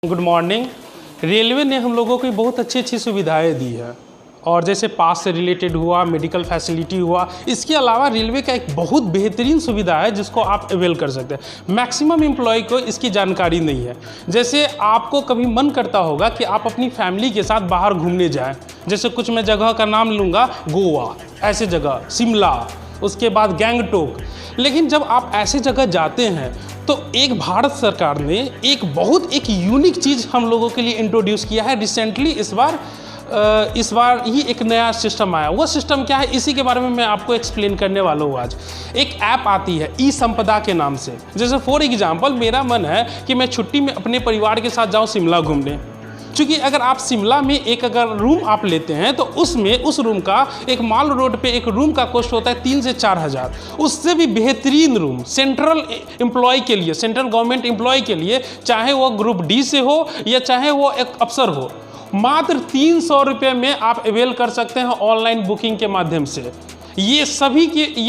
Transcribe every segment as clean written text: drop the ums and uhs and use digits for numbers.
Good morning. Railway ने हम लोगों को बहुत अच्छी सुविधाएं दी है और जैसे पास से रिलेटेड हुआ, मेडिकल फैसिलिटी हुआ, इसके अलावा रेलवे का एक बहुत बेहतरीन सुविधा है जिसको आप अवेल कर सकते हैं। मैक्सिमम एम्प्लॉय को इसकी जानकारी नहीं है। जैसे आपको कभी मन करता होगा कि आप अपनी फैमिली के साथ बाहर घूमने जाएं, जैसे कुछ मैं जगह का नाम लूँगा, गोवा, ऐसे जगह, शिमला, उसके बाद गैंगटोक। लेकिन जब आप ऐसे जगह जाते हैं तो एक भारत सरकार ने एक यूनिक चीज़ हम लोगों के लिए इंट्रोड्यूस किया है रिसेंटली। इस बार ही एक नया सिस्टम आया। वो सिस्टम क्या है, इसी के बारे में मैं आपको एक्सप्लेन करने वाला हूँ आज। एक ऐप आती है ई संपदा के नाम से। जैसे फॉर एग्जांपल मेरा मन है कि मैं छुट्टी में अपने परिवार के साथ जाऊँ शिमला घूमने। क्योंकि अगर आप शिमला में अगर रूम आप लेते हैं तो उसमें उस रूम का एक माल रोड पे एक रूम का कॉस्ट होता है 3 से 4 हज़ार। उससे भी बेहतरीन रूम सेंट्रल एम्प्लॉय के लिए, सेंट्रल गवर्नमेंट एम्प्लॉय के लिए, चाहे वो ग्रुप डी से हो या चाहे वो एक अफसर हो, मात्र 300 रुपये में आप अवेल कर सकते हैं ऑनलाइन बुकिंग के माध्यम से। ये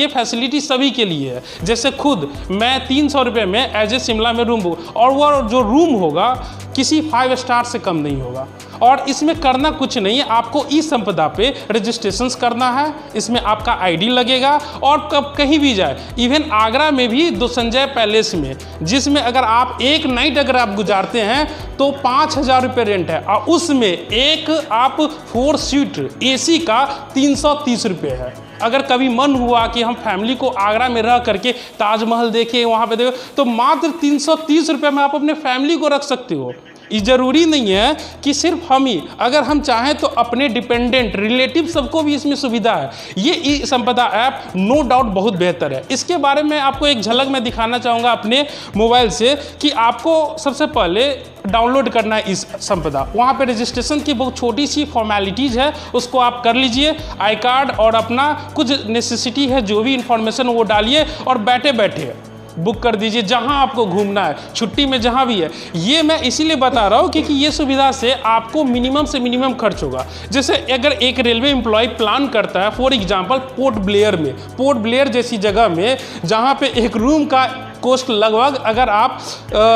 फैसिलिटी सभी के लिए है। जैसे खुद मैं 300 रुपये में एज ए शिमला में रूम बुक, और वो जो रूम होगा किसी 5 स्टार से कम नहीं होगा। और इसमें करना कुछ नहीं है, आपको ई संपदा पे रजिस्ट्रेशंस करना है। इसमें आपका आईडी लगेगा और कब कहीं भी जाए, इवन आगरा में भी दो संजय पैलेस में, जिसमें अगर आप एक नाइट अगर आप गुजारते हैं तो 5,000 रुपये रेंट है, और उसमें एक आप 4 सीट AC का 330 रुपये है। अगर कभी मन हुआ कि हम फैमिली को आगरा में रह करके ताजमहल देखें, वहाँ पे देखें, तो मात्र 330 रुपये में आप अपने फैमिली को रख सकते हो। ये ज़रूरी नहीं है कि सिर्फ हम ही, अगर हम चाहें तो अपने डिपेंडेंट रिलेटिव सबको भी इसमें सुविधा है। ये ई संपदा ऐप नो डाउट बहुत बेहतर है। इसके बारे में आपको एक झलक मैं दिखाना चाहूँगा अपने मोबाइल से, कि आपको सबसे पहले डाउनलोड करना है इस संपदा। वहाँ पे रजिस्ट्रेशन की बहुत छोटी सी फॉर्मेलिटीज़ है, उसको आप कर लीजिए। आई कार्ड और अपना कुछ नेसेसिटी है, जो भी इंफॉर्मेशन वो डालिए और बैठे बैठे बुक कर दीजिए जहां आपको घूमना है, छुट्टी में जहां भी है। ये मैं इसीलिए बता रहा हूं क्योंकि ये सुविधा से आपको मिनिमम से मिनिमम खर्च होगा। जैसे अगर एक रेलवे एम्प्लॉय प्लान करता है फॉर एग्जांपल पोर्ट ब्लेयर जैसी जगह में, जहां पे एक रूम का कॉस्ट लगभग अगर आप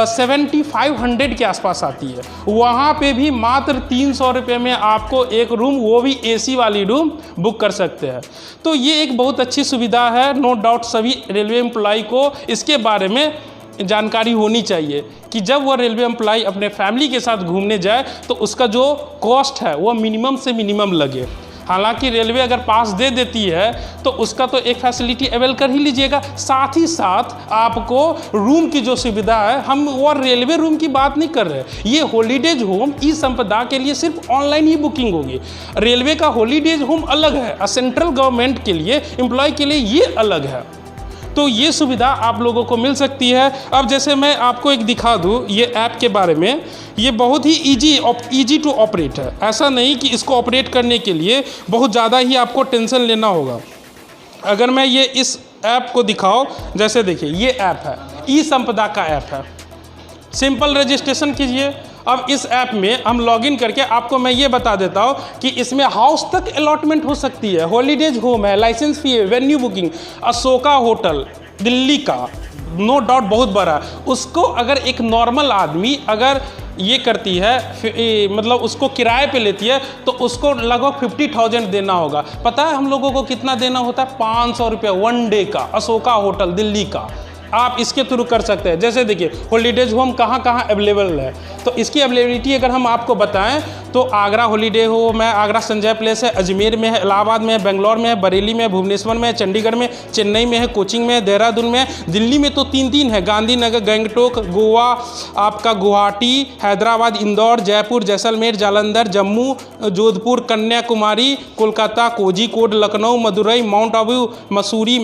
7500 के आसपास आती है, वहाँ पे भी मात्र 300 रुपये में आपको एक रूम, वो भी AC वाली रूम बुक कर सकते हैं। तो ये एक बहुत अच्छी सुविधा है। नो डाउट सभी रेलवे एम्प्लॉय को इसके बारे में जानकारी होनी चाहिए कि जब वह रेलवे एम्प्लॉय अपने फैमिली के साथ घूमने जाए तो उसका जो कॉस्ट है वो मिनिमम से मिनिमम लगे। हालांकि रेलवे अगर पास दे देती है तो उसका तो एक फैसिलिटी अवेल कर ही लीजिएगा। साथ ही साथ आपको रूम की जो सुविधा है, हम वो रेलवे रूम की बात नहीं कर रहे, ये हॉलीडेज होम ई संपदा के लिए सिर्फ ऑनलाइन ही बुकिंग होगी। रेलवे का हॉलीडेज होम अलग है, सेंट्रल गवर्नमेंट के लिए एम्प्लॉय के लिए ये अलग है। तो ये सुविधा आप लोगों को मिल सकती है। अब जैसे मैं आपको एक दिखा दूँ ये ऐप के बारे में, ये बहुत ही ईजी टू ऑपरेट है। ऐसा नहीं कि इसको ऑपरेट करने के लिए बहुत ज़्यादा ही आपको टेंशन लेना होगा। अगर मैं ये इस ऐप को दिखाऊँ, जैसे देखिए ये ऐप है, ई संपदा का ऐप है। सिंपल रजिस्ट्रेशन कीजिए। अब इस ऐप में हम लॉगिन करके आपको मैं ये बता देता हूँ कि इसमें हाउस तक अलॉटमेंट हो सकती है, हॉलीडेज होम है, लाइसेंस फी है, venue booking, Ashoka hotel Delhi का नो डाउट बहुत बड़ा। उसको अगर एक नॉर्मल आदमी अगर ये करती है, मतलब उसको किराए पे लेती है, तो उसको लगभग 50,000 देना होगा। पता है हम लोगों को कितना देना होता है? 500 रुपये 1 डे का, अशोका होटल दिल्ली का। आप इसके थ्रू कर सकते हैं। जैसे देखिए हॉलीडेज होम कहाँ कहाँ अवेलेबल है, तो इसकी अवेलेबिलिटी अगर हम आपको बताएं तो आगरा हॉलीडे होम है, आगरा संजय प्लेस है, अजमेर में है, इलाहाबाद में है, बेंगलोर में है, बरेली में है, भुवनेश्वर में है, चंडीगढ़ में, चेन्नई में है, कोचिंग में है, देहरादून में है, दिल्ली में तो 3 है, गांधीनगर, गैंगटोक, गोवा, आपका Guwahati, Hyderabad, Indore, Jaipur, Jaisalmer, Jalandhar, Jammu, Jodhpur, Kanyakumari, Kolkata, Kozhikode, Lucknow, Madurai, mount Abu, Mussoorie,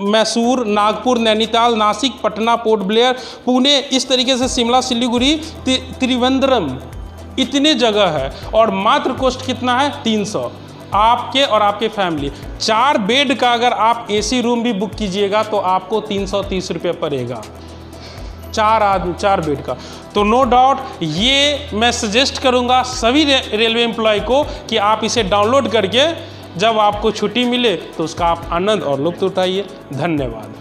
Mysore, Nagpur, Nainital, Nashik, Patna, port Blair, Pune, इस तरीके से शिमला, सिलीगुड़ी, त्रिवेंद्रम, इतने जगह है। और मात्र कॉस्ट कितना है? 300 आपके और आपके फैमिली। 4 बेड का अगर आप AC रूम भी बुक कीजिएगा तो आपको 330 रुपये पड़ेगा, 4 बेड का। तो नो डाउट ये मैं सजेस्ट करूँगा सभी रेलवे एम्प्लॉय को कि आप इसे डाउनलोड करके जब आपको छुट्टी मिले तो उसका आप आनंद और लुत्फ उठाइए। धन्यवाद।